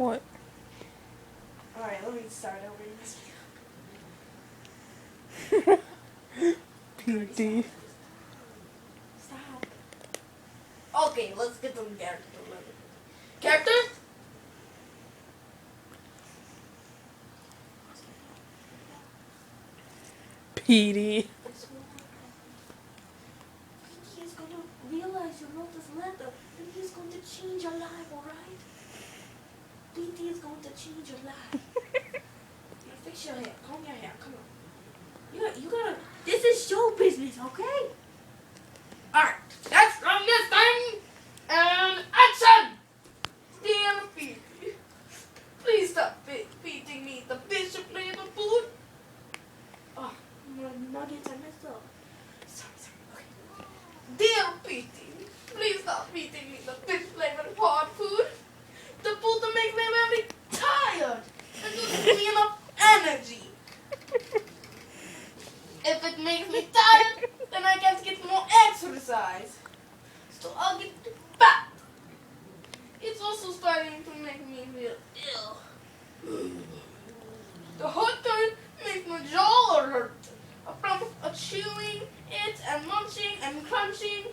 What? Alright, let me start over. PD. Stop. Okay, let's get some character. Characters? PD. He's gonna realize you wrote this letter and he's going to change your life, alright? PT is going to change your life. Now fix your hair, comb your hair, come on. You gotta, this is show business, okay? Alright, let's run this thing and action! Dear PT, please stop feeding me the bishop flavor food. Oh, my nuggets I messed up. Sorry, okay. Dear PT, please stop feeding me the fish flavored hard food. The food that makes me very tired and doesn't give me enough energy. If it makes me tired, then I can get more exercise. So I'll get fat. It's also starting to make me feel ill. The hot turn makes my jaw hurt from chewing it and munching and crunching.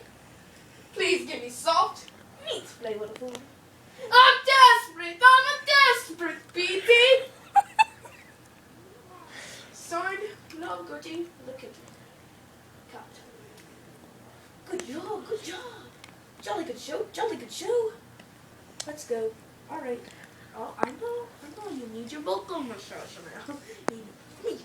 Please give me soft, meat flavored food. I'm a desperate PT. Signed, Love Gertie, the kitchen. Cut. Good job. Jolly good show. Let's go. Alright. Oh, I know you need your vocal massage now. Me.